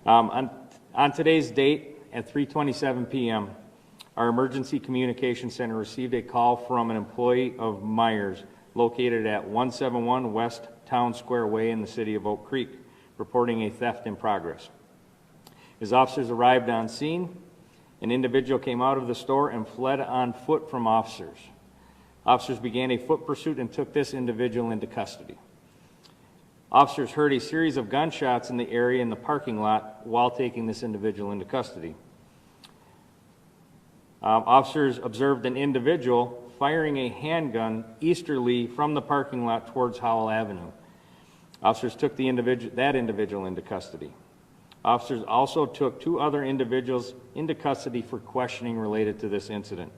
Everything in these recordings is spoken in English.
On today's date, at 3:27 p.m., our Emergency Communication Center received a call from an employee of Meijer's located at 171 West Town Square Way in the city of Oak Creek, reporting a theft in progress. As officers arrived on scene, an individual came out of the store and fled on foot from officers. Officers began a foot pursuit and took this individual into custody. Officers heard a series of gunshots in the area in the parking lot while taking this individual into custody. Officers observed an individual firing a handgun easterly from the parking lot towards Howell Avenue. Officers took that individual into custody. Officers also took 2 other individuals into custody for questioning related to this incident.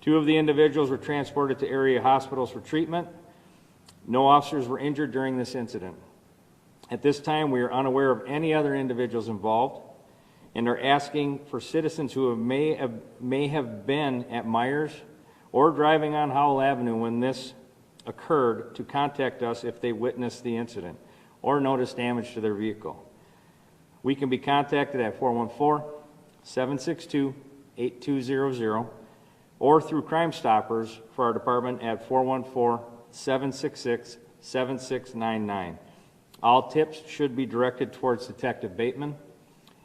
2 of the individuals were transported to area hospitals for treatment. No officers were injured during this incident. At this time, we are unaware of any other individuals involved and are asking for citizens who may have been at Meijer's or driving on Howell Avenue when this occurred to contact us if they witnessed the incident or noticed damage to their vehicle. We can be contacted at 414-762-8200 or through Crime Stoppers for our department at 414-766-7699. All tips should be directed towards Detective Bateman.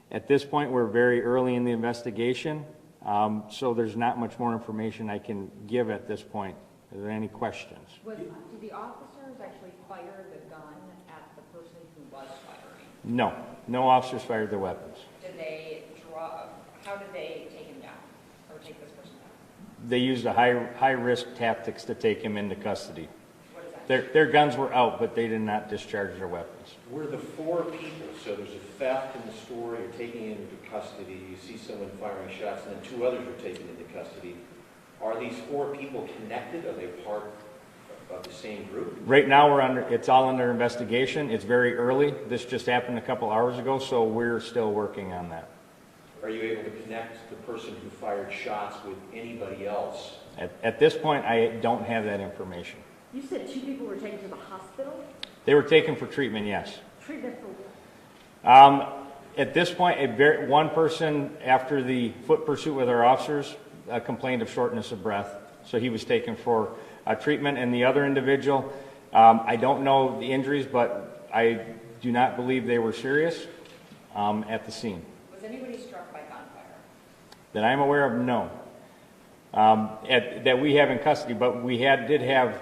At this point, we're very early in the investigation, so there's not much more information I can give at this point. Are there any questions? Did the officers actually fire the gun at the person who was firing? No. No officers fired their weapons. How did they take him down, or take this person down? They used a high-risk tactics to take him into custody. What is that? Their guns were out, but they did not discharge their weapons. Were the 4 people, so there's a theft in the store, you're taking it into custody, you see someone firing shots, and then 2 others are taken into custody. Are these 4 people connected? Are they part of the same group? Right now, it's all under investigation. It's very early. This just happened a couple hours ago, so we're still working on that. Are you able to connect the person who fired shots with anybody else? At this point, I don't have that information. You said 2 people were taken to the hospital? They were taken for treatment, yes. Treatment for what? At this point, one person, after the foot pursuit with our officers, complained of shortness of breath, so he was taken for treatment. And the other individual, I don't know the injuries, but I do not believe they were serious at the scene. Was anybody struck by gunfire? That I'm aware of, no. That we have in custody, but we did have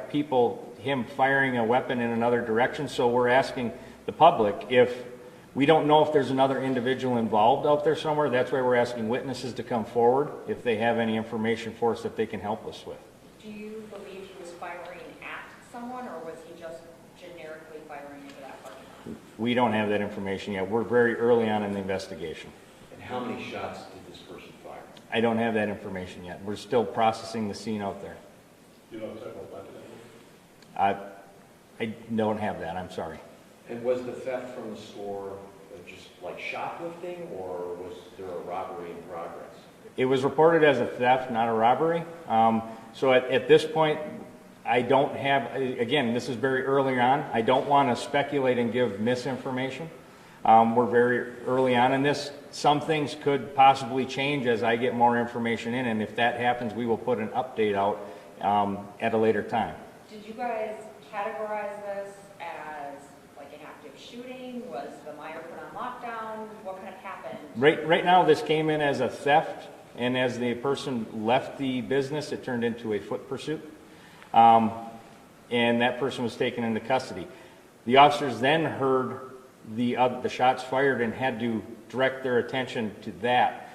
him firing a weapon in another direction, so we're asking the public we don't know if there's another individual involved out there somewhere. That's why we're asking witnesses to come forward if they have any information for us that they can help us with. Do you believe he was firing at someone, or was he just generically firing into that parking lot? We don't have that information yet. We're very early on in the investigation. And how many shots did this person fire? I don't have that information yet. We're still processing the scene out there. You don't have about that? I don't have that. I'm sorry. And was the theft from the store just like shoplifting, or was there a robbery in progress? It was reported as a theft, not a robbery. So at this point, I don't have, again, this is very early on. I don't want to speculate and give misinformation. We're very early on in this. Some things could possibly change as I get more information in, and if that happens, we will put an update out at a later time. Did you guys categorize this as like an active shooting? Was the Meijer put on lockdown? What kind of happened? Right now, this came in as a theft, and as the person left the business, it turned into a foot pursuit, and that person was taken into custody. The officers then heard the shots fired and had to direct their attention to that.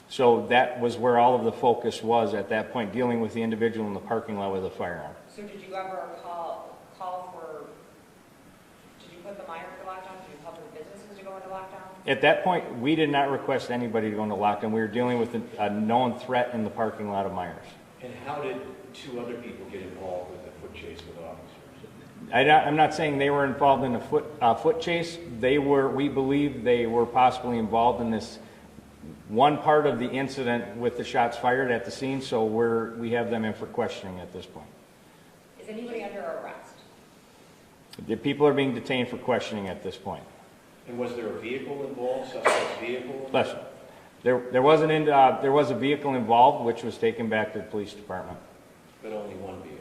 So that was where all of the focus was at that point, dealing with the individual in the parking lot with a firearm. So did you ever call for, did you put the Meijer into lockdown? Did you help the businesses to go into lockdown? At that point, we did not request anybody to go into lockdown. We were dealing with a known threat in the parking lot of Meijer's. And how did 2 other people get involved with the foot chase with officers? I'm not saying they were involved in a foot chase. We believe they were possibly involved in this one part of the incident with the shots fired at the scene, so we have them in for questioning at this point. Is anybody under arrest? The people are being detained for questioning at this point. And was there a vehicle involved, suspect's vehicle? Bless you. There was a vehicle involved, which was taken back to the police department. But only one vehicle?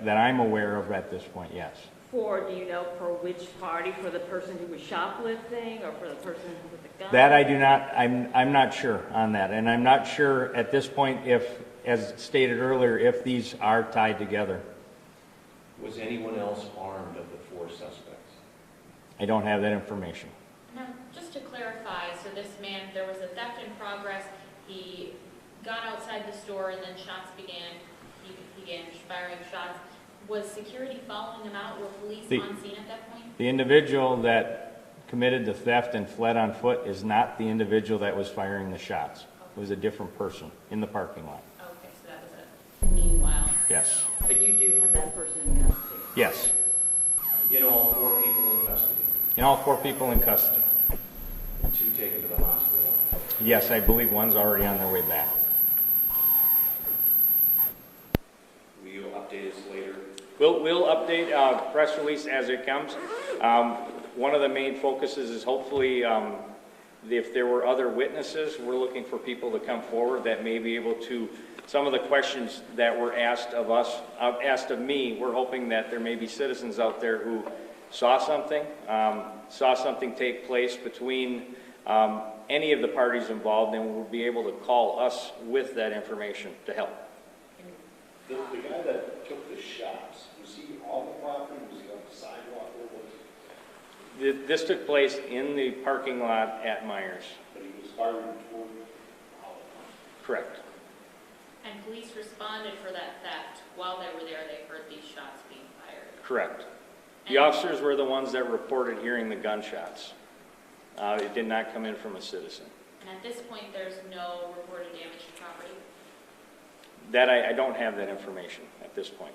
That I'm aware of at this point, yes. Do you know for which party? For the person who was shoplifting or for the person with the gun? That I do not, I'm not sure on that. And I'm not sure at this point if, as stated earlier, if these are tied together. Was anyone else armed of the 4 suspects? I don't have that information. Now, just to clarify, so this man, there was a theft in progress, he got outside the store and then shots began, he began firing shots. Was security following him out? Were police on scene at that point? The individual that committed the theft and fled on foot is not the individual that was firing the shots. It was a different person in the parking lot. Okay, so that was a meanwhile. Yes. But you do have that person in custody? Yes. In all, 4 people in custody? And all 4 people in custody. 2 taken to the hospital? Yes, I believe one's already on their way back. Will you update us later? We'll update press release as it comes. One of the main focuses is hopefully if there were other witnesses, we're looking for people to come forward that may be able to, some of the questions that were asked of us, asked of me, we're hoping that there may be citizens out there who saw something take place between any of the parties involved, and will be able to call us with that information to help. The guy that took the shots, was he on the property, was he on the sidewalk, or was he? This took place in the parking lot at Meijers. But he was firing toward Holland? Correct. And police responded for that theft. While they were there, they heard these shots being fired. Correct. The And- officers were the ones that reported hearing the gunshots. It did not come in from a citizen. And at this point, there's no reported damage to property? That I don't have that information at this point.